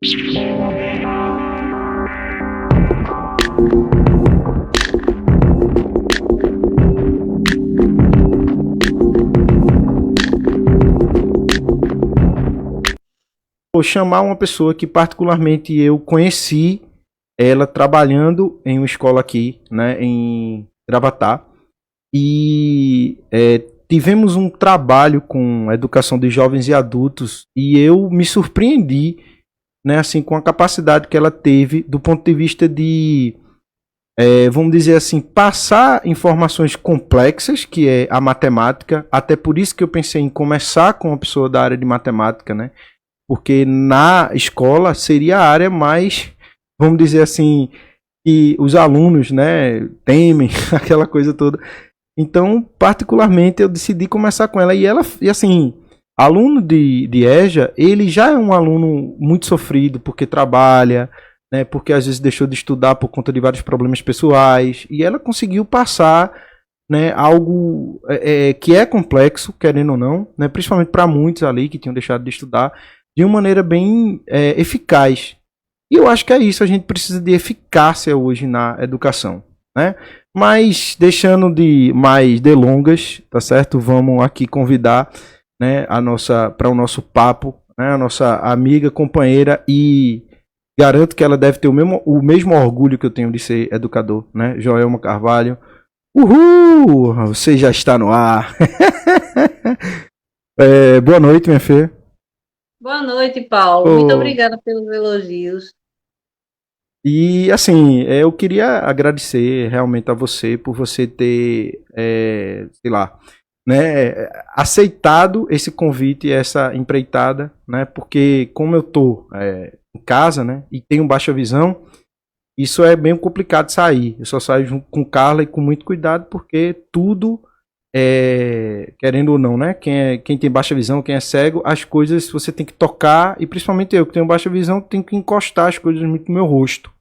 Vou chamar uma pessoa que particularmente eu conheci ela trabalhando em uma escola aqui, né, em Gravatá. E tivemos um trabalho com educação de jovens e adultos e eu me surpreendi, né, assim, com a capacidade que ela teve do ponto de vista de, vamos dizer assim, passar informações complexas, que é a matemática. Até por isso que eu pensei em começar com uma pessoa da área de matemática, né? Porque na escola seria a área mais, vamos dizer assim, que os alunos, né, temem, aquela coisa toda. Então, particularmente, eu decidi começar com ela. E assim, aluno de EJA, ele já é um aluno muito sofrido, porque trabalha, né, porque às vezes deixou de estudar por conta de vários problemas pessoais. E ela conseguiu passar, né, algo que é complexo, querendo ou não, né, principalmente para muitos ali que tinham deixado de estudar, de uma maneira bem eficaz. E eu acho que é isso, a gente precisa de eficácia hoje na educação, né? Mas deixando de mais delongas, tá certo? Vamos aqui convidar, né, a nossa para o nosso papo, né, a nossa amiga, companheira, e garanto que ela deve ter o mesmo orgulho que eu tenho de ser educador, né? Joelma Carvalho. Uhul! Você já está no ar. Boa noite, minha filha. Boa noite, Paulo. Muito Oh, obrigada pelos elogios. e assim, eu queria agradecer realmente a você por você ter, sei lá, né, aceitado esse convite, essa empreitada, né? Porque como eu tô em casa, né, e tenho baixa visão, isso é bem complicado sair. Eu só saio junto com Carla e com muito cuidado, porque tudo, querendo ou não, né? Quem tem baixa visão, quem é cego, as coisas você tem que tocar, e principalmente eu que tenho baixa visão, tenho que encostar as coisas muito no meu rosto.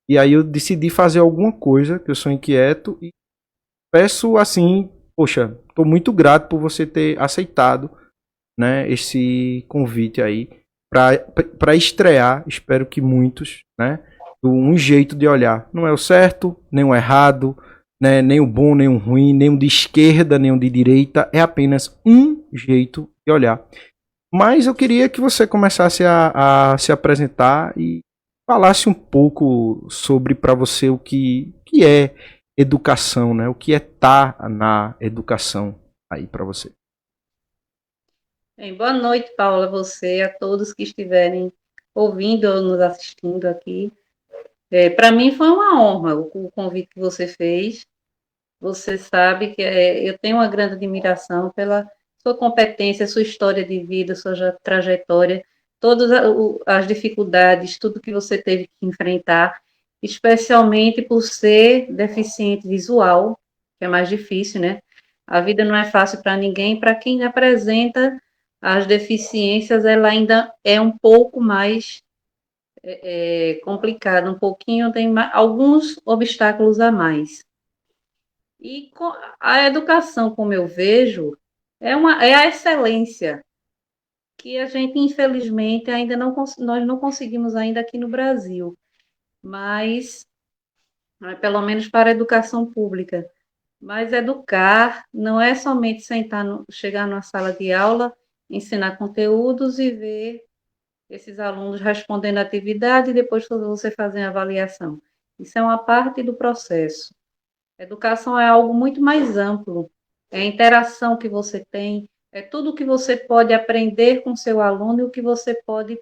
E aí eu decidi fazer alguma coisa, que eu sou inquieto, e peço assim, poxa, estou muito grato por você ter aceitado, né, esse convite aí para estrear, espero que muitos, né, um jeito de olhar. Não é o certo, nem o errado, né, nem o bom, nem o ruim, nem o de esquerda, nem o de direita, é apenas um jeito de olhar. Mas eu queria que você começasse a se apresentar e falasse um pouco sobre para você o que é educação, né? O que é estar na educação aí para você. Bem, boa noite, Paulo, a você, a todos que estiverem ouvindo ou nos assistindo aqui. Para mim foi uma honra o convite que você fez. Você sabe que eu tenho uma grande admiração pela sua competência, sua história de vida, sua trajetória, todas as dificuldades, tudo que você teve que enfrentar, especialmente por ser deficiente visual, que é mais difícil, né? A vida não é fácil para ninguém, para quem apresenta as deficiências, ela ainda é um pouco mais complicada, um pouquinho, tem alguns obstáculos a mais. E a educação, como eu vejo, é a excelência que a gente, infelizmente, ainda não, nós não conseguimos ainda aqui no Brasil, mas pelo menos para a educação pública. Mas educar não é somente sentar chegar numa sala de aula, ensinar conteúdos e ver esses alunos respondendo a atividade e depois você fazer a avaliação. Isso é uma parte do processo. Educação é algo muito mais amplo. É a interação que você tem, é tudo que você pode aprender com seu aluno e o que você pode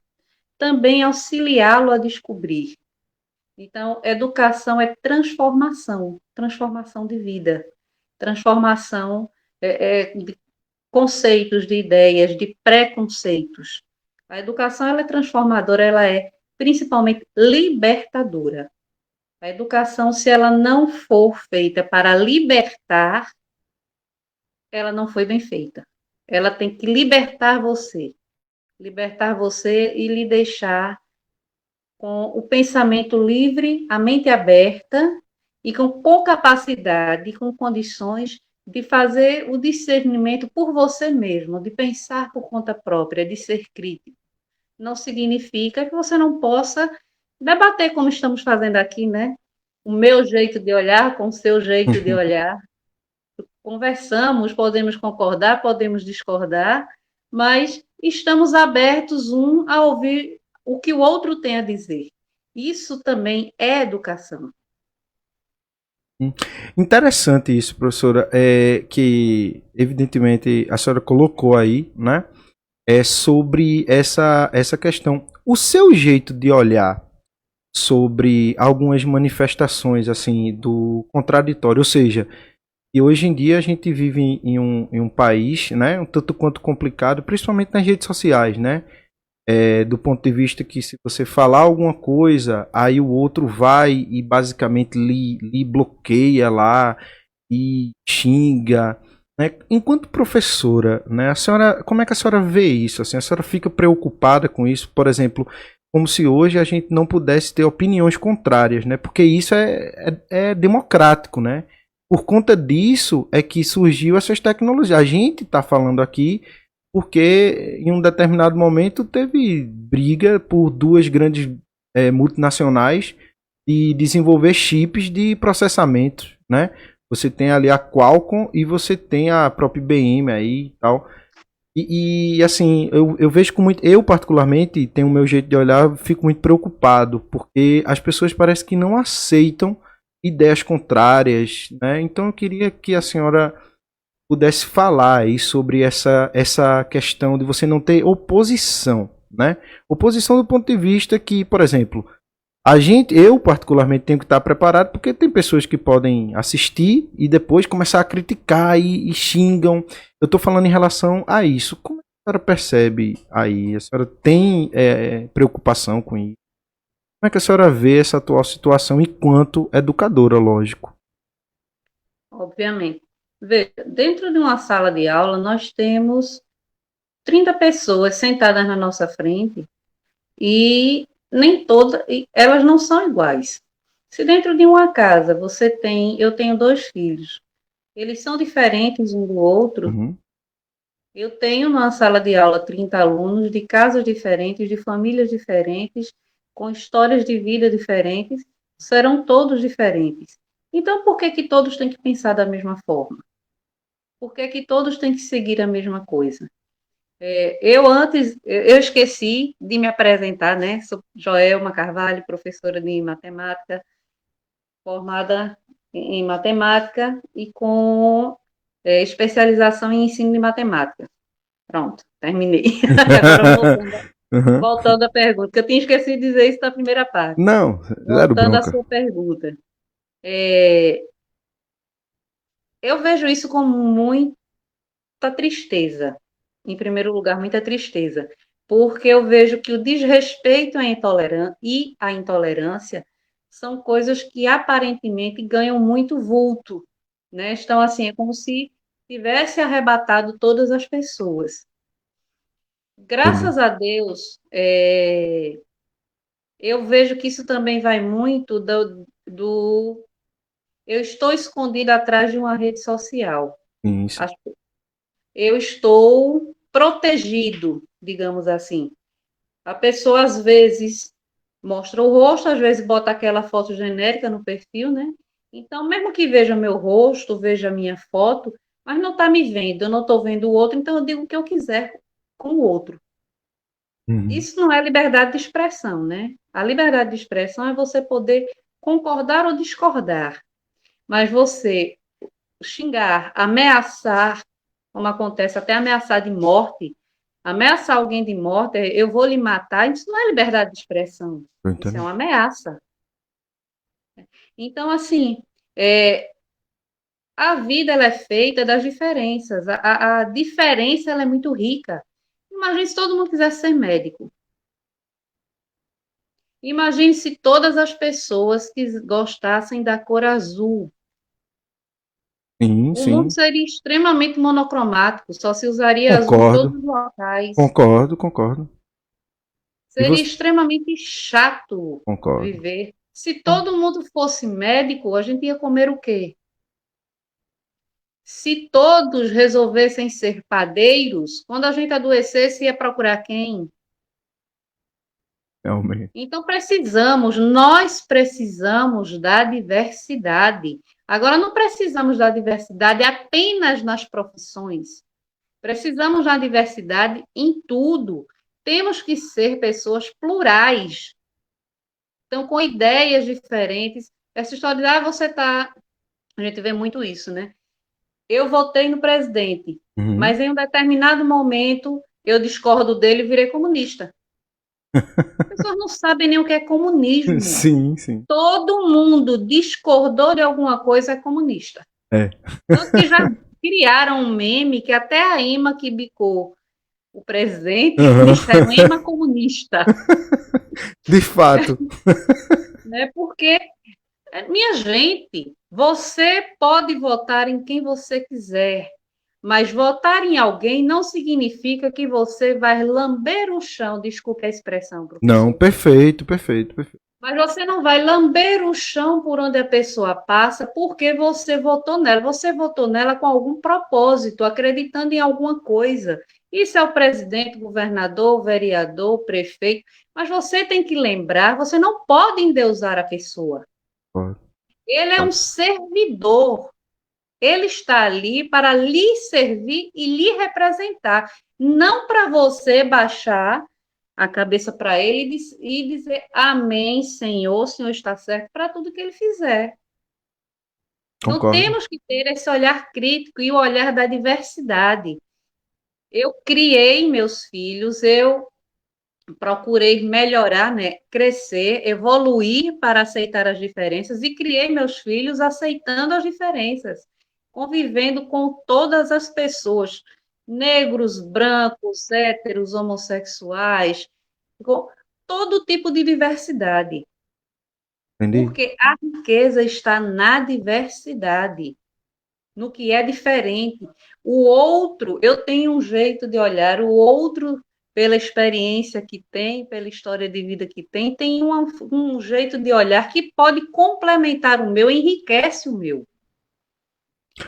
também auxiliá-lo a descobrir. Então, educação é transformação, transformação de vida, transformação de conceitos, de ideias, de preconceitos. A educação ela é transformadora, ela é principalmente libertadora. A educação, se ela não for feita para libertar, ela não foi bem feita. Ela tem que libertar você e lhe deixar com o pensamento livre, a mente aberta e com capacidade, com condições de fazer o discernimento por você mesmo, de pensar por conta própria, de ser crítico. não significa que você não possa debater como estamos fazendo aqui, né? O meu jeito de olhar com o seu jeito de olhar. Conversamos, podemos concordar, podemos discordar, mas estamos abertos um a ouvir o que o outro tem a dizer. Isso também é educação. Interessante isso, professora, que evidentemente a senhora colocou aí, né? Sobre essa questão. O seu jeito de olhar sobre algumas manifestações assim do contraditório, ou seja, e hoje em dia a gente vive em um país, né, um tanto quanto complicado, principalmente nas redes sociais, né? Do ponto de vista que se você falar alguma coisa, aí o outro vai e basicamente lhe bloqueia lá e xinga. Né? Enquanto professora, né, a senhora, como é que a senhora vê isso? Assim, a senhora fica preocupada com isso, por exemplo, como se hoje a gente não pudesse ter opiniões contrárias, né? Porque isso é democrático, né? Por conta disso é que surgiu essas tecnologias. A gente está falando aqui porque em um determinado momento teve briga por duas grandes multinacionais de desenvolver chips de processamento, né? Você tem ali a Qualcomm e você tem a própria IBM aí e tal. Assim, eu vejo com muito. Eu, particularmente, tenho o meu jeito de olhar, fico muito preocupado, porque as pessoas parecem que não aceitam ideias contrárias, né? Então eu queria que a senhora pudesse falar aí sobre essa questão de você não ter oposição, né? Oposição do ponto de vista que, por exemplo, eu particularmente tenho que estar preparado porque tem pessoas que podem assistir e depois começar a criticar e xingam. Eu estou falando em relação a isso. Como a senhora percebe aí? A senhora tem preocupação com isso? Como é que a senhora vê essa atual situação enquanto educadora, lógico? Obviamente. Veja, dentro de uma sala de aula, nós temos 30 pessoas sentadas na nossa frente e nem todas, elas não são iguais. Se dentro de uma casa eu tenho dois filhos, eles são diferentes um do outro. Uhum. Eu tenho numa sala de aula 30 alunos de casas diferentes, de famílias diferentes, com histórias de vida diferentes, serão todos diferentes. Então, por que que todos têm que pensar da mesma forma? Por que que todos têm que seguir a mesma coisa? Eu esqueci de me apresentar, né? Sou Joelma Carvalho, professora de matemática, formada em matemática e com especialização em ensino de matemática. Pronto, terminei. Agora Uhum. voltando à pergunta, que eu tinha esquecido de dizer isso na primeira parte. Não, zero Voltando à bronca. sua pergunta, é, eu vejo isso com muita tristeza. Em primeiro lugar, muita tristeza, porque eu vejo que o desrespeito e a intolerância são coisas que aparentemente ganham muito vulto, né? Então, assim, é como se tivesse arrebatado todas as pessoas. Entendi. Graças a Deus, eu vejo que isso também vai muito eu estou escondida atrás de uma rede social. Isso. As- Eu estou protegido, digamos assim. A pessoa às vezes mostra o rosto, às vezes bota aquela foto genérica no perfil, né? Então, mesmo que veja meu rosto, veja minha foto, mas não está me vendo, eu não estou vendo o outro, então eu digo o que eu quiser com o outro. Uhum. Isso não é liberdade de expressão, né? A liberdade de expressão é você poder concordar ou discordar, mas você xingar, ameaçar, como acontece, até ameaçar de morte, ameaçar alguém de morte, eu vou lhe matar, isso não é liberdade de expressão, Tô isso é entendendo. uma ameaça. Então, assim, é, a vida ela é feita das diferenças, a diferença ela é muito rica. Imagine se todo mundo quisesse ser médico. Imagine se todas as pessoas que gostassem da cor azul. Sim, O mundo sim. seria extremamente monocromático, só se usaria azul em todos Concordo, os locais. concordo, concordo. E Seria você? extremamente chato Concordo. viver. Se todo mundo fosse médico, a gente ia comer o quê? Se todos resolvessem ser padeiros, quando a gente adoecesse, ia procurar quem? realmente. Então nós precisamos da diversidade. Agora, não precisamos da diversidade apenas nas profissões. Precisamos da diversidade em tudo. Temos que ser pessoas plurais. Então, com ideias diferentes. Essa história de, você tá. A gente vê muito isso, né? Eu votei no presidente, Uhum. mas em um determinado momento eu discordo dele e virei comunista. As pessoas não sabem nem o que é comunismo. Sim, sim. Todo mundo discordou de alguma coisa é comunista. É. Tanto que já criaram um meme que até a Ema que bicou o presidente Uhum. disseram Ema comunista. De fato. Né? Porque, minha gente, você pode votar em quem você quiser, mas votar em alguém não significa que você vai lamber o chão, desculpe a expressão, Não, professor. perfeito, perfeito, perfeito. Mas você não vai lamber o chão por onde a pessoa passa porque você votou nela. Você votou nela com algum propósito, acreditando em alguma coisa. Isso é o presidente, governador, vereador, prefeito. Mas você tem que lembrar, você não pode endeusar a pessoa. Pode, Ele é um pode. servidor. Ele está ali para lhe servir e lhe representar. Não para você baixar a cabeça para ele e dizer amém, Senhor, o Senhor está certo para tudo que ele fizer. Então, Concordo. temos que ter esse olhar crítico e o olhar da diversidade. Eu criei meus filhos, eu procurei melhorar, né, crescer, evoluir para aceitar as diferenças e criei meus filhos aceitando as diferenças, convivendo com todas as pessoas, negros, brancos, héteros, homossexuais, com todo tipo de diversidade, Entendi. porque a riqueza está na diversidade, no que é diferente. O outro, eu tenho um jeito de olhar, o outro, pela experiência que tem, pela história de vida que tem um jeito de olhar que pode complementar o meu, enriquece o meu.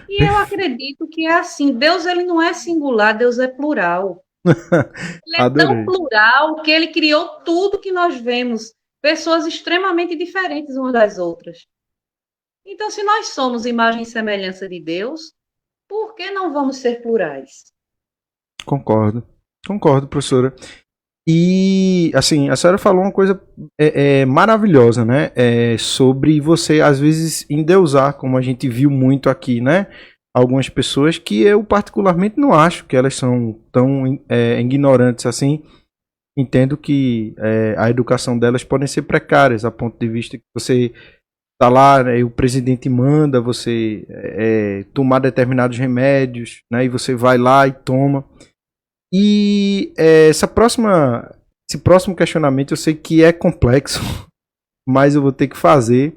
E eu Perfe- acredito que é assim. Deus, ele não é singular, Deus é plural. Ele é tão Adorei. plural que ele criou tudo que nós vemos, pessoas extremamente diferentes umas das outras. Então, se nós somos imagem e semelhança de Deus, por que não vamos ser plurais? Concordo. Concordo, professora. E, assim, a senhora falou uma coisa maravilhosa, né? Sobre você, às vezes, endeusar, como a gente viu muito aqui, né? Algumas pessoas que eu, particularmente, não acho que elas são tão ignorantes assim. Entendo que a educação delas podem ser precárias, a ponto de vista que você tá lá, né, e o presidente manda você tomar determinados remédios, né? E você vai lá e toma. E esse próximo questionamento eu sei que é complexo, mas eu vou ter que fazer.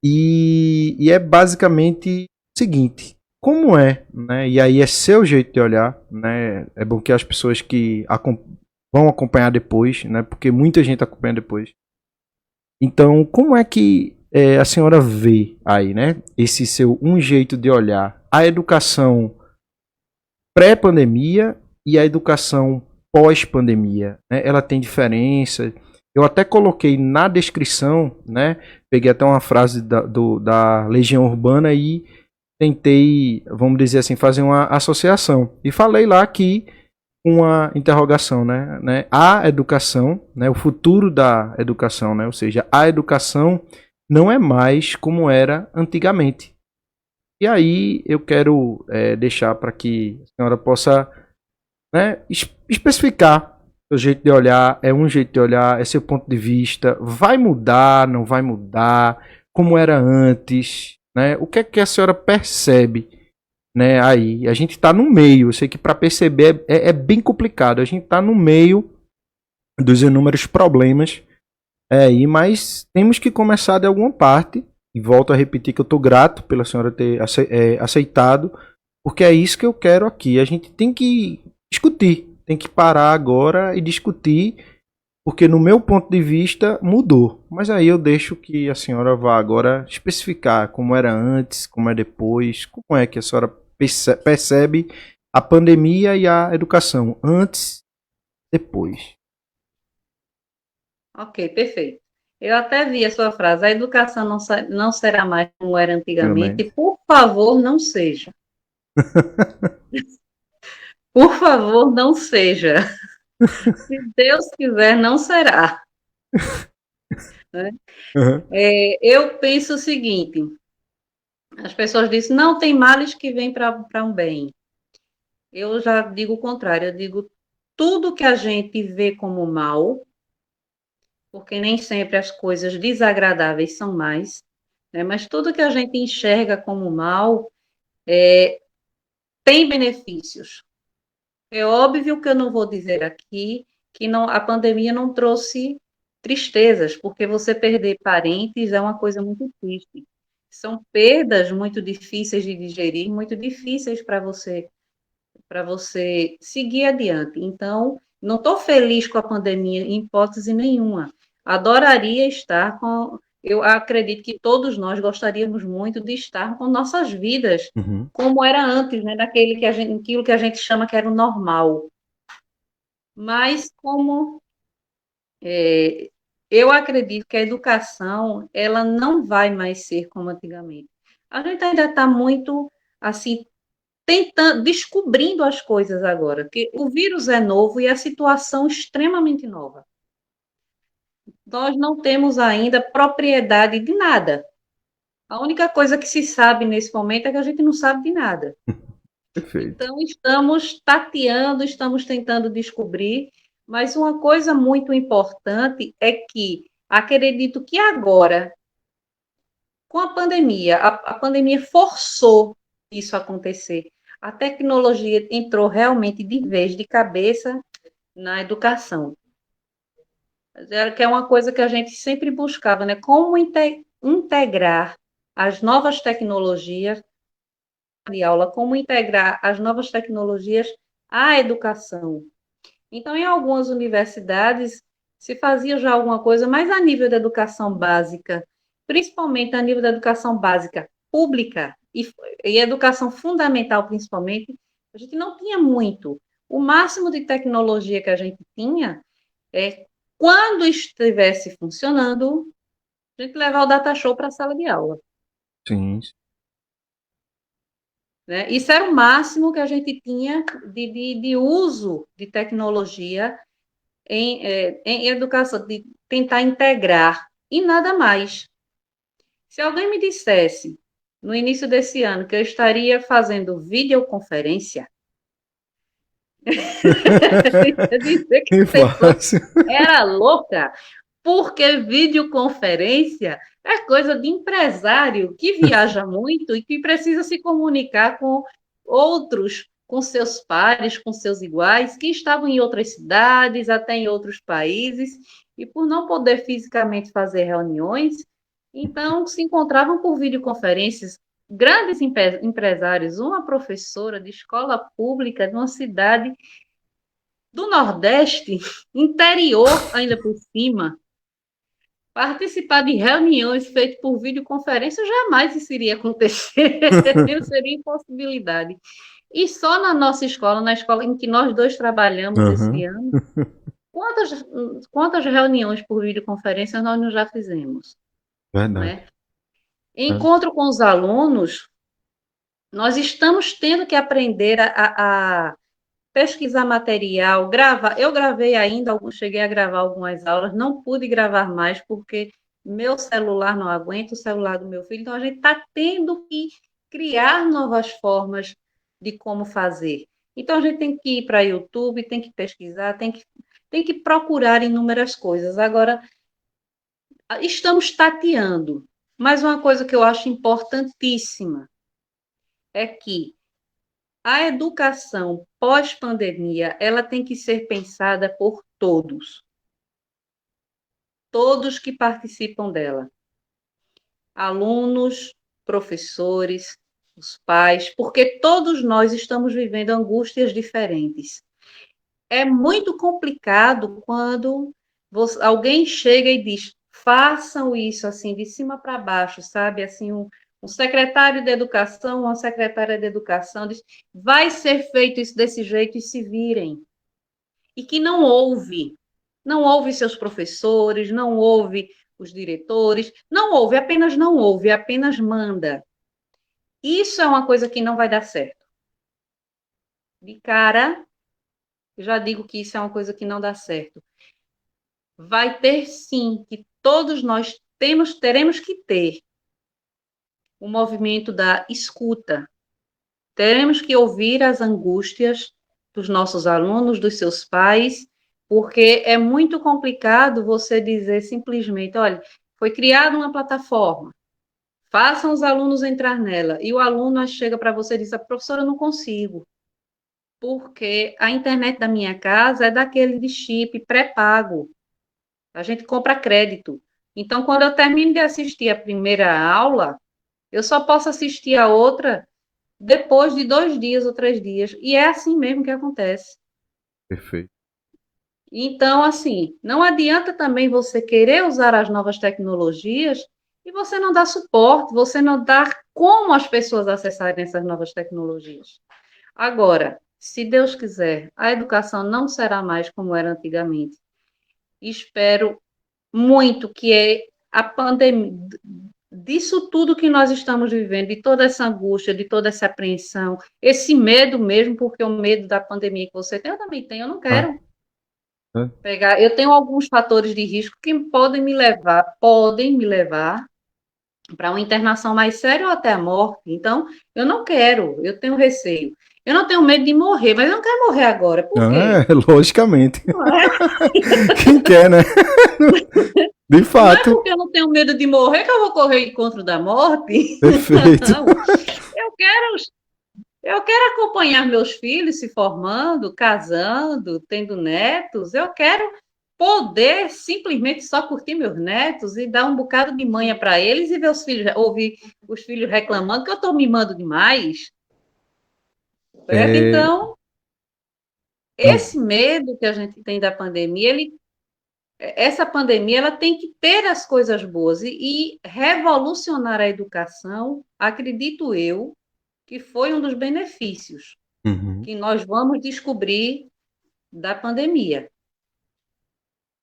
E é basicamente o seguinte: como é, né? E aí é seu jeito de olhar, né? É bom que as pessoas que vão acompanhar depois, né? Porque muita gente acompanha depois. Então, como é que a senhora vê aí, né? Esse seu um jeito de olhar a educação pré-pandemia e a educação pós-pandemia, né? Ela tem diferença. Eu até coloquei na descrição, né? Peguei até uma frase da Legião Urbana e tentei, vamos dizer assim, fazer uma associação. E falei lá que uma interrogação, né? A educação, né? O futuro da educação, né? Ou seja, a educação não é mais como era antigamente. E aí eu quero deixar para que a senhora possa, né, especificar o jeito de olhar, é um jeito de olhar, é seu ponto de vista, vai mudar, não vai mudar, como era antes, né? O que é que a senhora percebe, né? Aí a gente está no meio, eu sei que para perceber é bem complicado, a gente está no meio dos inúmeros problemas aí, mas temos que começar de alguma parte. E volto a repetir que eu estou grato pela senhora ter aceitado, porque é isso que eu quero aqui. A gente tem que discutir, tem que parar agora e discutir, porque no meu ponto de vista mudou. Mas aí eu deixo que a senhora vá agora especificar como era antes, como é depois, como é que a senhora percebe a pandemia e a educação antes, depois. Ok, perfeito. Eu até vi a sua frase, a educação não será mais como era antigamente. Realmente. Por favor, não seja. Por favor, não seja. Se Deus quiser, não será. Né? Uhum. Eu penso o seguinte: as pessoas dizem, não tem males que vêm para um bem. Eu já digo o contrário, eu digo tudo que a gente vê como mal, porque nem sempre as coisas desagradáveis são mais, né? Mas tudo que a gente enxerga como mal tem benefícios. É óbvio que eu não vou dizer aqui que não, a pandemia não trouxe tristezas, porque você perder parentes é uma coisa muito triste. São perdas muito difíceis de digerir, muito difíceis para você seguir adiante. Então, não estou feliz com a pandemia em hipótese nenhuma. Adoraria estar com. Eu acredito que todos nós gostaríamos muito de estar com nossas vidas Uhum. como era antes, né? Aquilo que a gente chama que era o normal. Mas como é, eu acredito que a educação ela não vai mais ser como antigamente. A gente ainda está muito assim tentando, descobrindo as coisas agora, porque o vírus é novo e a situação extremamente nova. Nós não temos ainda propriedade de nada. A única coisa que se sabe nesse momento é que a gente não sabe de nada. Perfeito. Então, estamos tateando, estamos tentando descobrir, mas uma coisa muito importante é que acredito que agora, com a pandemia forçou isso a acontecer. A tecnologia entrou realmente de vez, de cabeça na educação. Que é uma coisa que a gente sempre buscava, né? Como integrar as novas tecnologias de aula, como integrar as novas tecnologias à educação. Então, em algumas universidades se fazia já alguma coisa, mas a nível da educação básica, principalmente a nível da educação básica pública e educação fundamental, principalmente, a gente não tinha muito. O máximo de tecnologia que a gente tinha é quando estivesse funcionando, a gente levar o data show para a sala de aula. Sim. Né? Isso era o máximo que a gente tinha de uso de tecnologia em educação, de tentar integrar, e nada mais. Se alguém me dissesse, no início desse ano, que eu estaria fazendo videoconferência, eu dizer que Que a pessoa fácil. era louca, porque videoconferência é coisa de empresário que viaja muito e que precisa se comunicar com outros, com seus pares, com seus iguais, que estavam em outras cidades, até em outros países, e por não poder fisicamente fazer reuniões, então se encontravam por videoconferências. Grandes empresários, uma professora de escola pública de uma cidade do Nordeste, interior ainda por cima, participar de reuniões feitas por videoconferência jamais isso iria acontecer, seria impossibilidade. E só na nossa escola, na escola em que nós dois trabalhamos esse Uhum. ano, quantas reuniões por videoconferência nós não já fizemos, Verdade. né? Né? Encontro com os alunos, nós estamos tendo que aprender a pesquisar material, gravar. Eu gravei ainda, cheguei a gravar algumas aulas, não pude gravar mais porque meu celular não aguenta, o celular do meu filho, então a gente está tendo que criar novas formas de como fazer. Então a gente tem que ir para YouTube, tem que pesquisar, tem que procurar inúmeras coisas. Agora, estamos tateando, mas uma coisa que eu acho importantíssima é que a educação pós-pandemia, ela tem que ser pensada por todos que participam dela, alunos, professores, os pais, porque todos nós estamos vivendo angústias diferentes. É muito complicado quando alguém chega e diz: façam isso assim de cima para baixo, sabe? Assim, um secretário de educação, uma secretária de educação diz: vai ser feito isso desse jeito e se virem. E que não ouve. Não ouve seus professores, não ouve os diretores, não ouve, apenas não ouve, apenas manda. Isso é uma coisa que não vai dar certo. De cara, eu já digo que isso é uma coisa que não dá certo. Vai ter sim, que todos nós teremos que ter o movimento da escuta. Teremos que ouvir as angústias dos nossos alunos, dos seus pais, porque é muito complicado você dizer simplesmente, olha, foi criada uma plataforma, façam os alunos entrar nela, e o aluno chega para você e diz, professora, eu não consigo, porque a internet da minha casa é daquele de chip pré-pago, a gente compra crédito. Então, quando eu termino de assistir a primeira aula, eu só posso assistir a outra depois de 2 dias ou 3 dias. E é assim mesmo que acontece. Perfeito. Então, assim, não adianta também você querer usar as novas tecnologias e você não dar suporte, você não dar como as pessoas acessarem essas novas tecnologias. Agora, se Deus quiser, a educação não será mais como era antigamente. Espero muito que a pandemia, disso tudo que nós estamos vivendo, de toda essa angústia, de toda essa apreensão, esse medo mesmo, porque o medo da pandemia que você tem, eu também tenho, eu não quero pegar. Eu tenho alguns fatores de risco que podem me levar para uma internação mais séria ou até a morte. Então, eu não quero, eu tenho receio. Eu não tenho medo de morrer, mas eu não quero morrer agora. Por quê? Logicamente. Não é? Quem quer, né? De Não é fato. porque eu não tenho medo de morrer que eu vou correr ao encontro da morte. Perfeito. Não. Eu quero acompanhar meus filhos se formando, casando, tendo netos. Eu quero poder simplesmente só curtir meus netos e dar um bocado de manha para eles e ver ouvir os filhos reclamando que eu estou mimando demais. Certo? Então, Não, esse medo que a gente tem da pandemia, essa pandemia ela tem que ter as coisas boas e revolucionar a educação, acredito eu, que foi um dos benefícios que nós vamos descobrir da pandemia.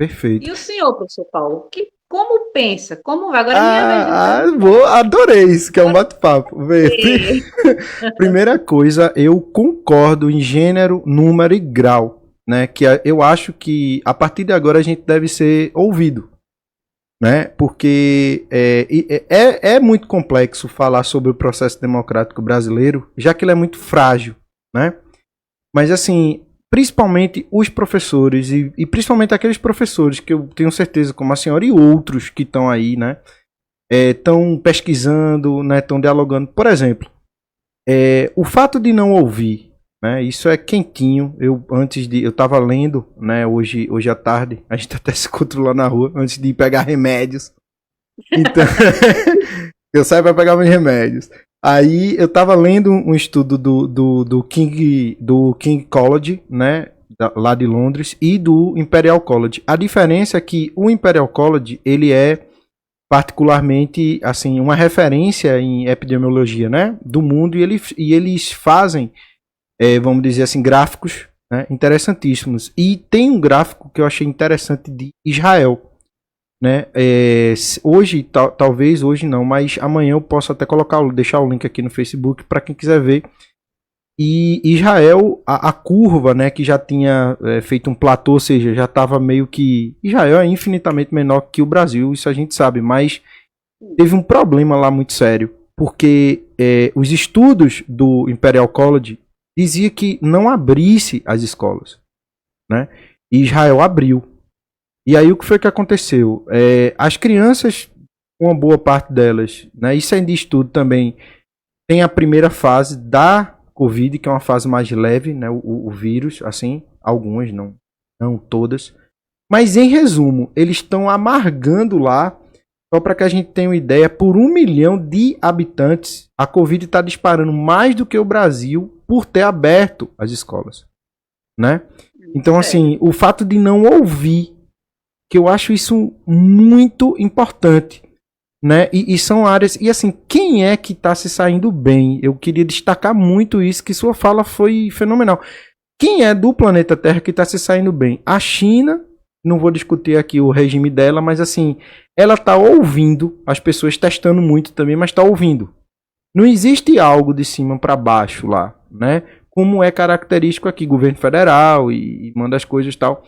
perfeito. E o senhor, professor Paulo, como pensa? Como vai? Agora é minha vez de Adorei isso, que é um bate-papo. perguntar. Primeira coisa, eu concordo em gênero, número e grau, né? Que eu acho que a partir de agora a gente deve ser ouvido, né? Porque é muito complexo falar sobre o processo democrático brasileiro, já que ele é muito frágil, né? Mas assim, principalmente os professores e principalmente aqueles professores que eu tenho certeza, como a senhora e outros que estão aí, né? Estão pesquisando, né? Estão dialogando. Por exemplo, o fato de não ouvir, né? Isso é quentinho. Eu estava lendo, né? Hoje à tarde, a gente até se encontrou lá na rua antes de pegar remédios. Então, eu saio para pegar meus remédios. Aí eu tava lendo um estudo do King College, né, lá de Londres, e do Imperial College. A diferença é que o Imperial College, ele é particularmente, assim, uma referência em epidemiologia, né, do mundo, e eles fazem, vamos dizer assim, gráficos, né, interessantíssimos. E tem um gráfico que eu achei interessante de Israel, né? Hoje, talvez hoje não, mas amanhã eu posso até deixar o link aqui no Facebook para quem quiser ver. E Israel, a curva, né, que já tinha feito um platô, ou seja, já estava meio que... Israel é infinitamente menor que o Brasil, isso a gente sabe, mas teve um problema lá muito sério, porque os estudos do Imperial College diziam que não abrisse as escolas, né? E Israel abriu. E aí o que foi que aconteceu? As crianças, uma boa parte delas, né, isso é de estudo também, tem a primeira fase da Covid, que é uma fase mais leve, né, o vírus, assim, algumas, não todas. Mas em resumo, eles estão amargando lá, só para que a gente tenha uma ideia, por 1 milhão de habitantes, a Covid está disparando mais do que o Brasil por ter aberto as escolas, né? Então, assim, o fato de não ouvir, que eu acho isso muito importante, né? E são áreas... E assim, quem é que está se saindo bem? Eu queria destacar muito isso, que sua fala foi fenomenal. Quem é do planeta Terra que está se saindo bem? A China não vou discutir aqui o regime dela, mas assim, ela tá ouvindo, as pessoas testando muito também, mas tá ouvindo. Não existe algo de cima para baixo lá, né? Como é característico aqui, governo federal e manda as coisas e tal.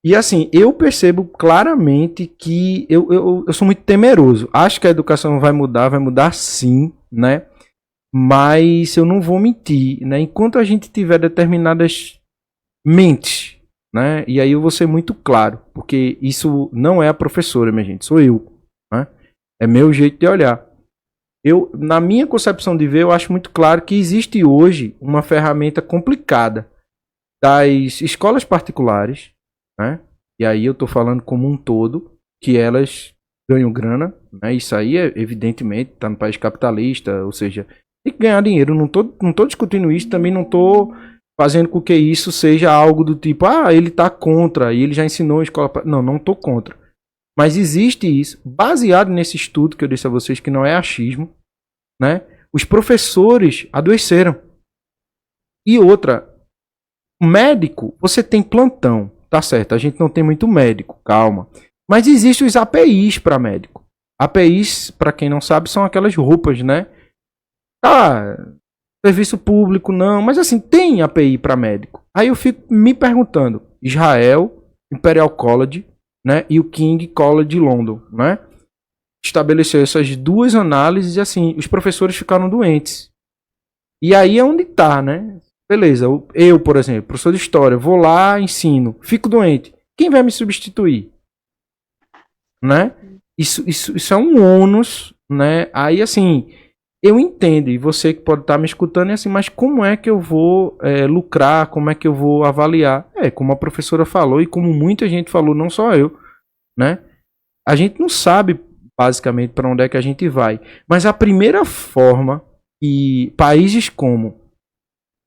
E assim, eu percebo claramente que eu sou muito temeroso. Acho que a educação vai mudar sim, né? Mas eu não vou mentir, né? Enquanto a gente tiver determinadas mentes, né? E aí eu vou ser muito claro, porque isso não é a professora, minha gente, sou eu, né? É meu jeito de olhar. Eu, na minha concepção de ver, eu acho muito claro que existe hoje uma ferramenta complicada das escolas particulares, né? E aí eu tô falando como um todo, que elas ganham grana, né? Isso aí é evidentemente, tá no país capitalista, ou seja, tem que ganhar dinheiro. Não tô discutindo isso, também não tô fazendo com que isso seja algo do tipo, ele tá contra, e ele já ensinou a escola. Não tô contra. Mas existe isso, baseado nesse estudo que eu disse a vocês, que não é achismo, né? Os professores adoeceram. E outra, médico, você tem plantão, tá certo, a gente não tem muito médico, calma. Mas existem os APIs para médico. APIs, para quem não sabe, são aquelas roupas, né? Serviço público não, mas assim, tem API para médico. Aí eu fico me perguntando, Israel, Imperial College, né, e o King College London, né? Estabeleceu essas duas análises e assim, os professores ficaram doentes. E aí é onde tá, né? Beleza, eu, por exemplo, professor de história, vou lá, ensino, fico doente. Quem vai me substituir? Né? Isso é um ônus, né? Aí assim, eu entendo, e você que pode estar me escutando é assim, mas como é que eu vou lucrar? Como é que eu vou avaliar? Como a professora falou e como muita gente falou, não só eu, né? A gente não sabe basicamente para onde é que a gente vai. Mas a primeira forma que países como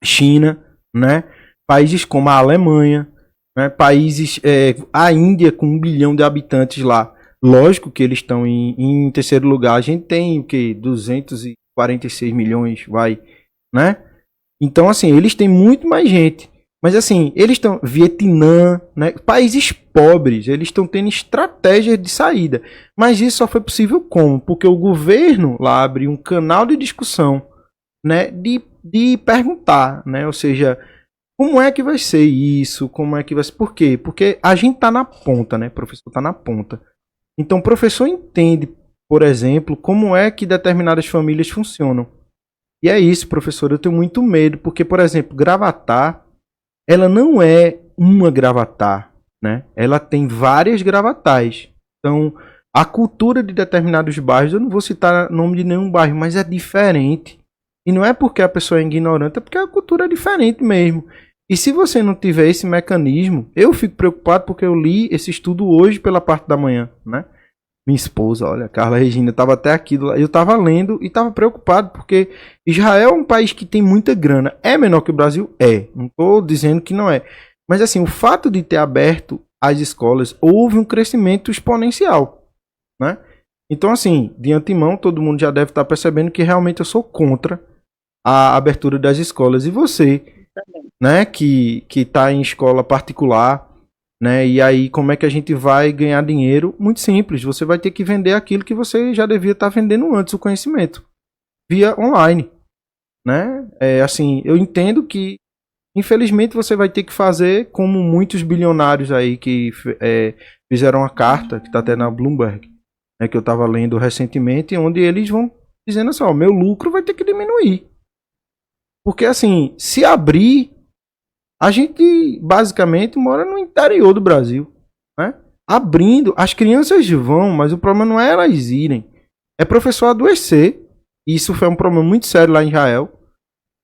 China, né? Países como a Alemanha, né? Países, a Índia com 1 bilhão de habitantes lá, lógico que eles estão em terceiro lugar. A gente tem o que 246 milhões, vai, né? Então assim, eles têm muito mais gente. Mas assim, eles estão Vietnã, né? Países pobres, eles estão tendo estratégias de saída. Mas isso só foi possível como? Porque o governo lá abriu um canal de discussão, né? De perguntar, né? Ou seja, como é que vai ser isso? Como é que vai ser? Por quê? Porque a gente tá na ponta, né? O professor tá na ponta. Então o professor entende, por exemplo, como é que determinadas famílias funcionam. E é isso, professor, eu tenho muito medo, porque, por exemplo, Gravatar, ela não é uma Gravatar, né? Ela tem várias Gravatais. Então, a cultura de determinados bairros, eu não vou citar nome de nenhum bairro, mas é diferente. E não é porque a pessoa é ignorante, é porque a cultura é diferente mesmo. E se você não tiver esse mecanismo, eu fico preocupado porque eu li esse estudo hoje pela parte da manhã, né? Minha esposa, olha, Carla Regina, estava até aqui, eu estava lendo e estava preocupado, porque Israel é um país que tem muita grana. É menor que o Brasil? É. Não estou dizendo que não é. Mas assim, o fato de ter aberto as escolas, houve um crescimento exponencial, né? Então assim, de antemão, todo mundo já deve estar percebendo que realmente eu sou contra a abertura das escolas. E você, né, que está em escola particular, né? E aí, como é que a gente vai ganhar dinheiro? Muito simples, você vai ter que vender aquilo que você já devia estar vendendo antes, o conhecimento, via online, né? Assim, eu entendo que, infelizmente, você vai ter que fazer como muitos bilionários aí que fizeram a carta, que está até na Bloomberg, né, que eu estava lendo recentemente, onde eles vão dizendo assim, meu lucro vai ter que diminuir. Porque, assim, se abrir, a gente basicamente mora no interior do Brasil, né? Abrindo, as crianças vão, mas o problema não é elas irem, é professor adoecer. Isso foi um problema muito sério lá em Israel,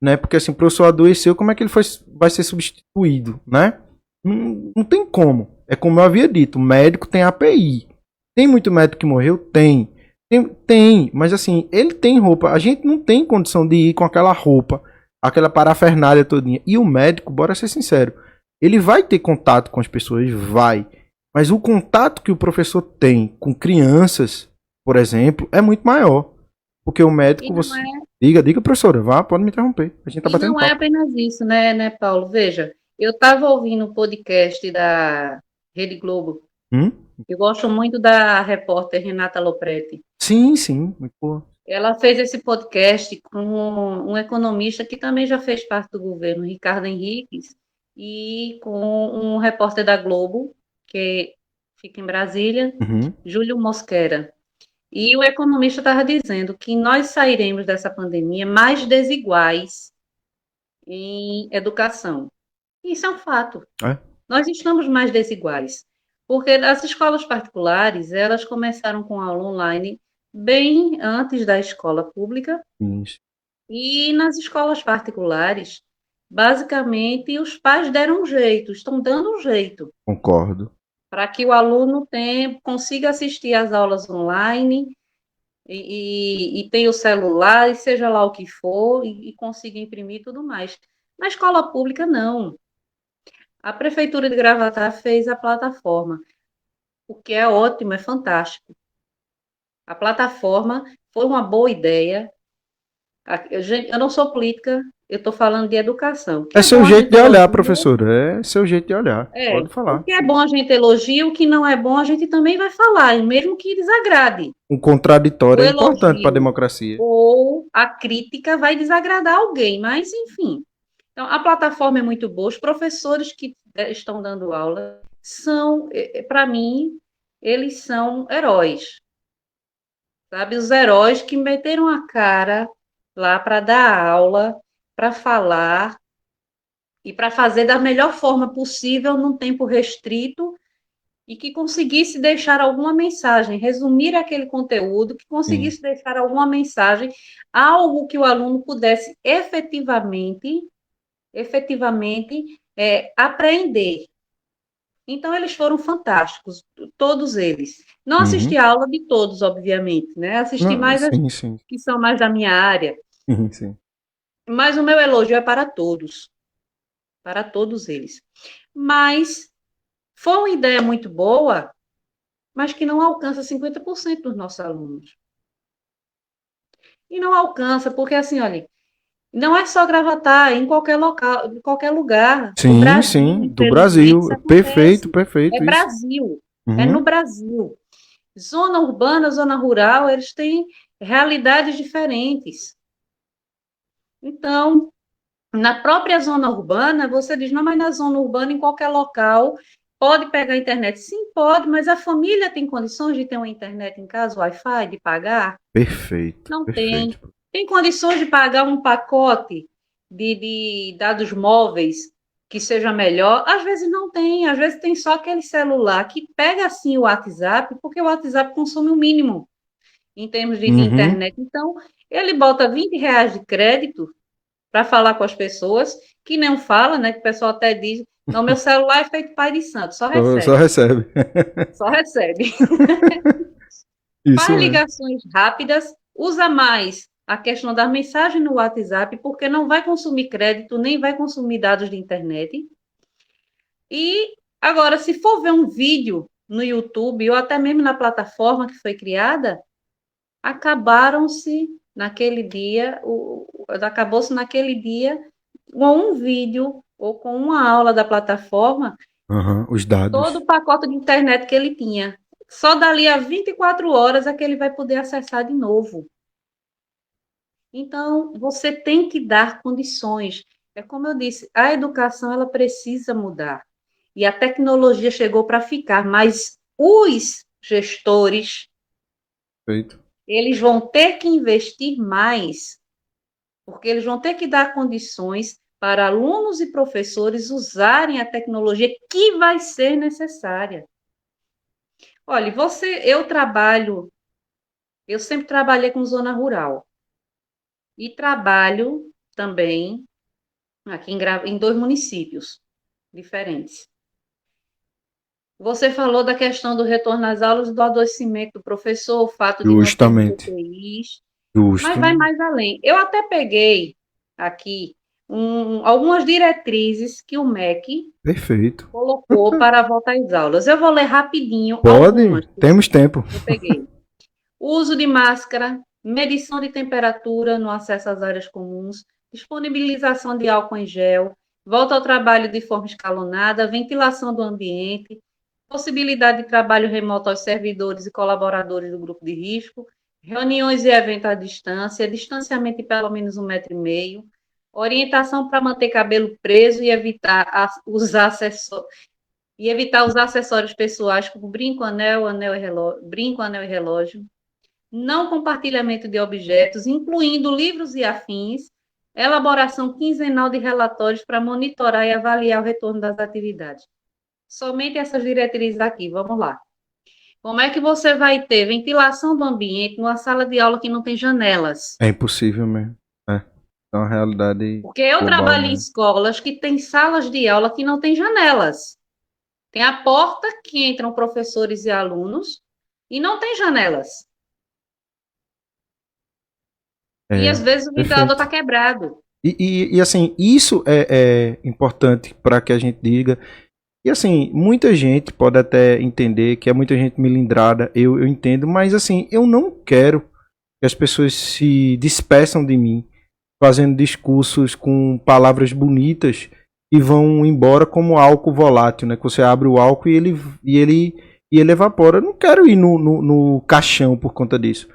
né? Porque assim, o professor adoeceu, como é que ele vai ser substituído, né? Não tem como. É como eu havia dito, o médico tem API. Tem muito médico que morreu? Tem, mas assim, ele tem roupa. A gente não tem condição de ir com aquela roupa, aquela parafernália todinha. E o médico, bora ser sincero, ele vai ter contato com as pessoas, vai. Mas o contato que o professor tem com crianças, por exemplo, é muito maior. Porque o médico, você... Diga, professora, vá, pode me interromper. A gente tá batendo não papo. É apenas isso, né, Paulo? Veja, eu estava ouvindo o podcast da Rede Globo. Hum? Eu gosto muito da repórter Renata Lopretti. Sim, sim. Muito boa. Ela fez esse podcast com um economista que também já fez parte do governo, Ricardo Henriques, e com um repórter da Globo, que fica em Brasília, Uhum. Júlio Mosquera. E o economista estava dizendo que nós sairemos dessa pandemia mais desiguais em educação. Isso é um fato. É? Nós estamos mais desiguais, porque as escolas particulares, elas começaram com aula online bem antes da escola pública, Isso. e nas escolas particulares, basicamente, os pais deram um jeito, estão dando um jeito Concordo. para que o aluno consiga assistir às aulas online e tenha o celular, e seja lá o que for, e consiga imprimir e tudo mais. Na escola pública, não. A Prefeitura de Gravatá fez a plataforma, o que é ótimo, é fantástico. A plataforma foi uma boa ideia. Eu não sou política, eu estou falando de educação. O que É é bom seu a jeito gente de olhar, elogia, professora. É seu jeito de olhar. Pode o falar. que é bom a gente elogia, o que não é bom a gente também vai falar, e mesmo que desagrade. Um O contraditório é importante para a elogio democracia. ou a crítica vai desagradar alguém, mas enfim. Então, a plataforma é muito boa, os professores que estão dando aula são, para mim, eles são heróis, sabe? Os heróis que meteram a cara lá para dar aula, para falar e para fazer da melhor forma possível, num tempo restrito, e que conseguisse deixar alguma mensagem, resumir aquele conteúdo, que Sim. conseguisse deixar alguma mensagem, algo que o aluno pudesse efetivamente aprender. Então, eles foram fantásticos, todos eles. Não Uhum. assisti a aula de todos, obviamente, né? Assisti Não, mais as sim, sim. que são mais da minha área, Sim. mas o meu elogio é para todos eles. Mas foi uma ideia muito boa, mas que não alcança 50% dos nossos alunos. E não alcança, porque assim, olha, não é só Gravatá, é em qualquer local, em qualquer lugar do Sim, Brasil, sim, do infelizmente, isso Brasil. Perfeito, acontece. É perfeito isso. Brasil, é no Uhum. Brasil. Zona urbana, zona rural, eles têm realidades diferentes. Então, na própria zona urbana, você diz, não, mas na zona urbana, em qualquer local, pode pegar a internet. Sim, pode, mas a família tem condições de ter uma internet em casa, Wi-Fi, de pagar? Perfeito, Não tem. perfeito. Tem condições de pagar um pacote de dados móveis que seja melhor? Às vezes não tem, às vezes tem só aquele celular que pega assim o WhatsApp, porque o WhatsApp consome o mínimo em termos de Uhum. internet. Então, ele bota R$ 20 de crédito para falar com as pessoas, que não fala, né? Que o pessoal até diz, não, meu celular é feito pai de santo, só Só recebe, recebe. só recebe. Isso Faz é. ligações rápidas, usa mais a questão da mensagem no WhatsApp, porque não vai consumir crédito, nem vai consumir dados de internet. E agora, se for ver um vídeo no YouTube, ou até mesmo na plataforma que foi criada, acabaram-se naquele dia, acabou-se naquele dia com um vídeo ou com uma aula da plataforma, Uhum. Os todo dados. o pacote de internet que ele tinha. Só dali a 24 horas é que ele vai poder acessar de novo. Então, você tem que dar condições. É como eu disse, a educação ela precisa mudar. E a tecnologia chegou para ficar, mas os gestores, Feito. eles vão ter que investir mais, porque eles vão ter que dar condições para alunos e professores usarem a tecnologia que vai ser necessária. Olha, eu sempre trabalhei com zona rural e trabalho também aqui em dois municípios diferentes. Você falou da questão do retorno às aulas, do adoecimento do professor, o fato de não termos Justamente. UTIs, mas Justo. vai mais além. Eu até peguei aqui algumas diretrizes que o MEC Perfeito. colocou para a volta às aulas. Eu vou ler rapidinho Pode? algumas que Temos tempo. eu peguei. Uso de máscara, medição de temperatura no acesso às áreas comuns, disponibilização de álcool em gel, volta ao trabalho de forma escalonada, ventilação do ambiente, possibilidade de trabalho remoto aos servidores e colaboradores do grupo de risco, reuniões e eventos à distância, distanciamento de pelo menos 1,5 m, orientação para manter cabelo preso e usar acessórios pessoais como brinco, anel e relógio, não compartilhamento de objetos, incluindo livros e afins, elaboração quinzenal de relatórios para monitorar e avaliar o retorno das atividades. Somente essas diretrizes aqui, vamos lá. Como é que você vai ter ventilação do ambiente numa sala de aula que não tem janelas? É impossível mesmo. É uma realidade. Porque eu global, trabalho né? em escolas que têm salas de aula que não tem janelas. Tem a porta que entram professores e alunos e não tem janelas. E às vezes o ventilador está quebrado. E assim, isso é importante para que a gente diga. E assim, muita gente pode até entender que é muita gente melindrada, eu entendo, mas assim, eu não quero que as pessoas se despeçam de mim fazendo discursos com palavras bonitas e vão embora como álcool volátil, né? Que você abre o álcool e ele evapora. Eu não quero ir no caixão por conta disso.